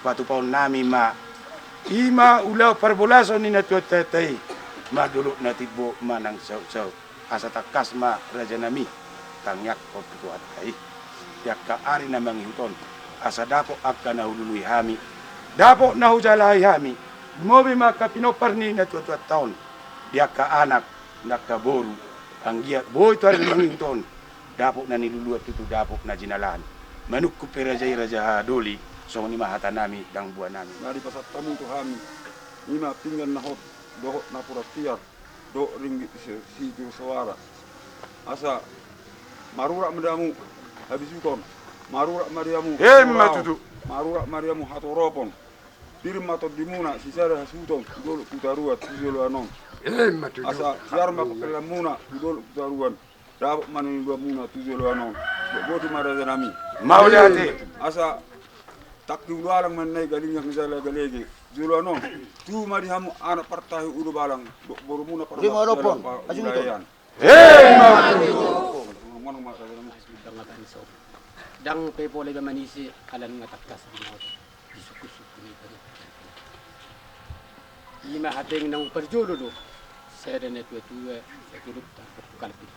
batu paun nami ma ima ulau parbolaso ni na tua tetai ma dulu na tibo manang sau-sau asa takas ma raja nami tangyak ko tuat kai dia ka ari na manghiuton asa dapo akka na hulului hami dapo na hujalai hami mobi maka pinoparni na tua taon dia ka anak nakaboru ang giat boy to ari manghiuton dapo na niluluat tutu dapo na jinalan manukku raja doli song ni mahata nami dang buah nami nari pasat tamu tu hami ima pinggan nahot dohot na puratiar do ringgit si suara asa marura medamu habis ukon marura mariamu matutu marura mariamu hatoropon dirmato dimuna sisara hasuton dulu putaruat tuzelo anon asa siarma pakela muna dulu putaruan dapat manin dua muna tuzelo anon boti marajanami Maulati asa tak diulang menai galing yang misalnya galegi zelo anon tu mari hamu anak partai udah balang baru muna pada Dimaropon ulayan dang pepo lega manisi alan ngatakkas di maut suku-suku ni tadi ima hateng nang perjolo do saya net tua saya kudu tak kalpi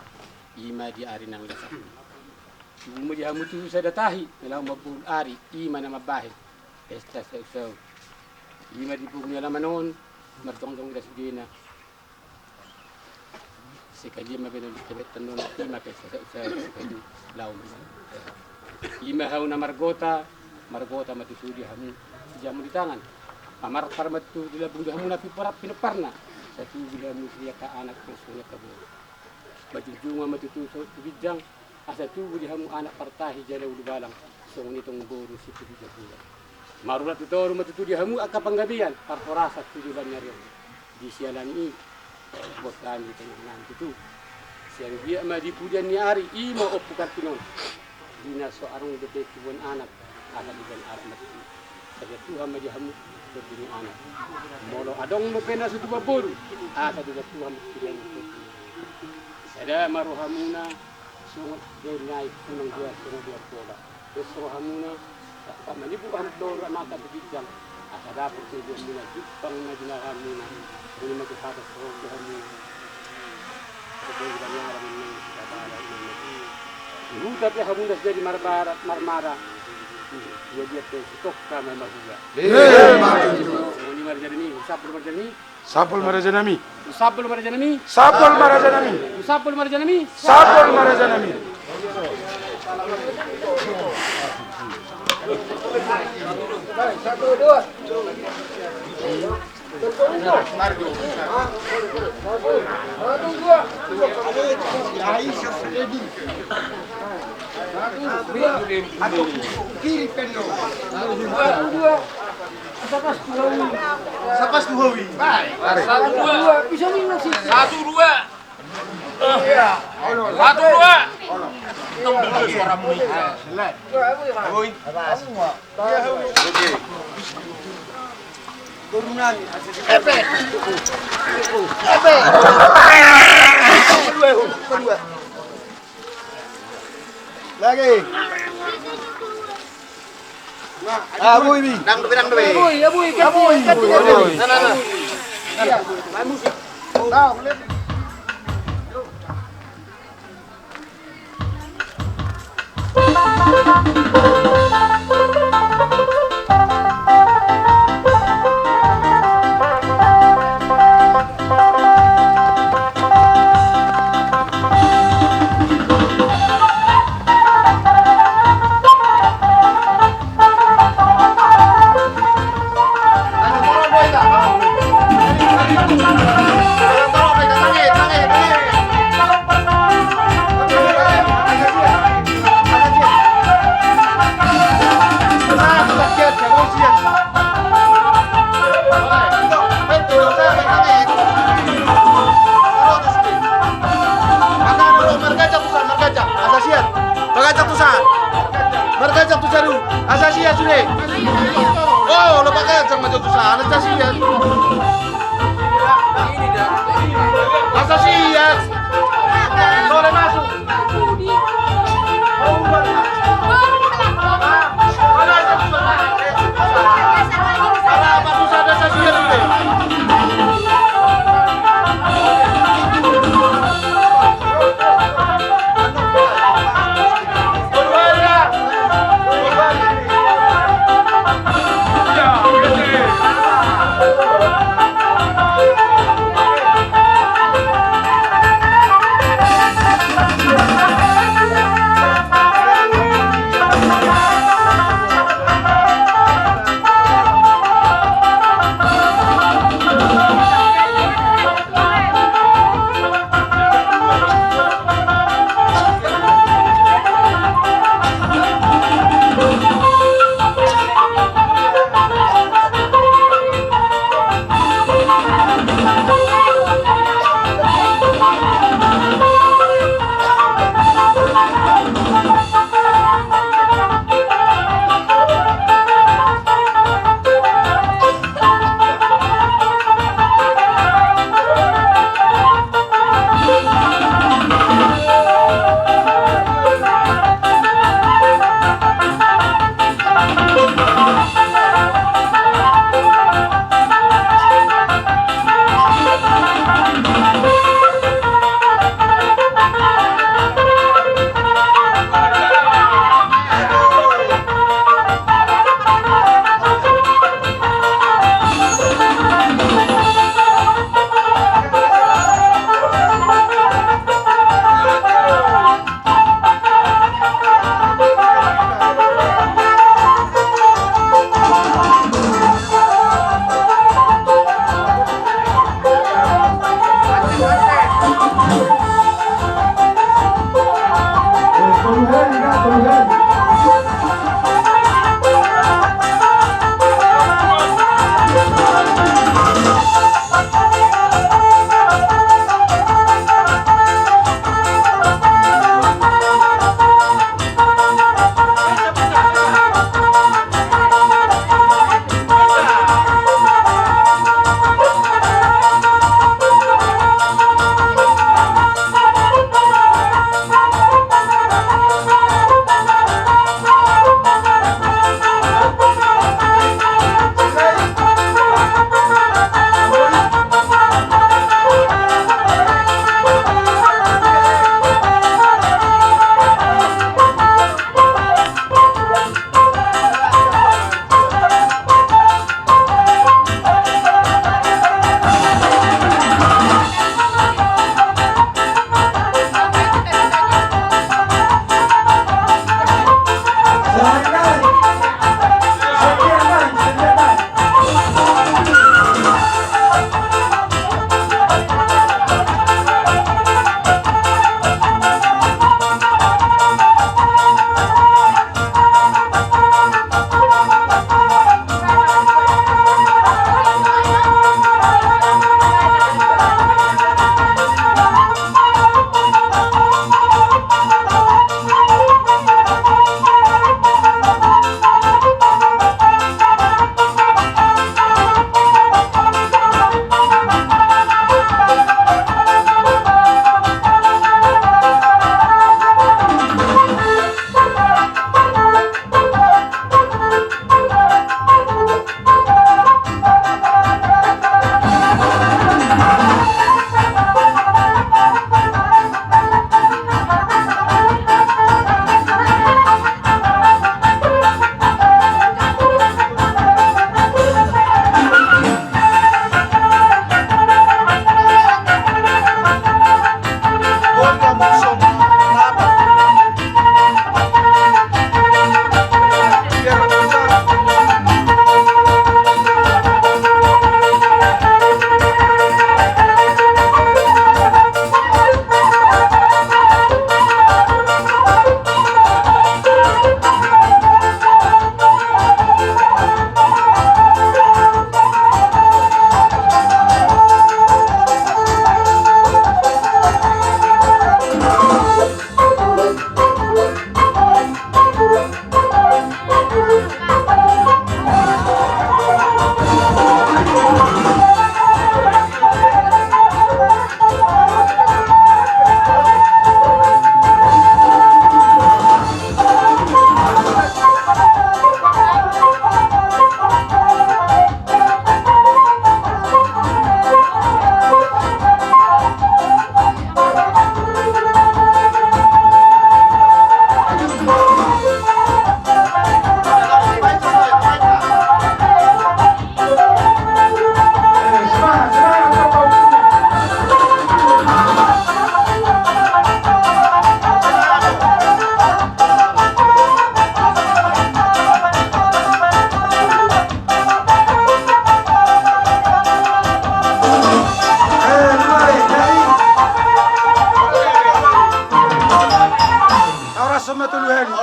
ima di ari nang lesa mu di hamu tu saya datahi melang mabul ari ima na mabahe pesta so ima di punya lamanon martong-tong das dina sekali mabenon kebetan non ima pesta saya sekali lau ima hauna margota matusudi hamu jamu di tangan amar parmatu di labung hamu napi parap pinaparna satu bila musliya ka anak pesunya kabo baju junga matutu so bijang asa tu di hamu anak partahi jale ulu balang so nitong boru situ di jabu maruna tu toru matutu di hamu aka panggabian parporasa tu di banyario di sialan ini botan di tengah itu siang dia ma di pudian ni ari imo opukat pinon dina so arung bete kibon anak ada di ben anak mati saja Tuhan majahamu berdini anak molo adong mo pena su tuba boru asa duga Tuhan berdini sada maruhamuna sungut denai kunang dia sungut dia pola besrohamuna tak manibu am dor anak bijang asa dapur dia muna jipang majinahamuna ini mati pada sorok dia boleh banyak orang ini pada ini Ruda pe hamundas jadi marmara. Dia stok kami mahuga. Ini marjanami, sapul marjanami. Sapul marajanami. Sapul marjanami. Sapul marajanami. Sapul marjanami. Sapul marajanami. Satu dua. Kiri pendo. Dua. Sapas tuhawi. Satu dua. Bisa minum sih. Satu dua. Satu dua. Tunggu suaramu ini. Turunan. Epe. Kedua. Lagi. Abu ini. Nang depan depan. Abu. Nah. Main musik. Nah, boleh. Asasiya sudah. Oh, lo pakai yang macam tu sana asasiya. Asasiya. Boleh masuk.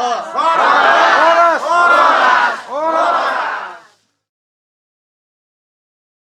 Horas.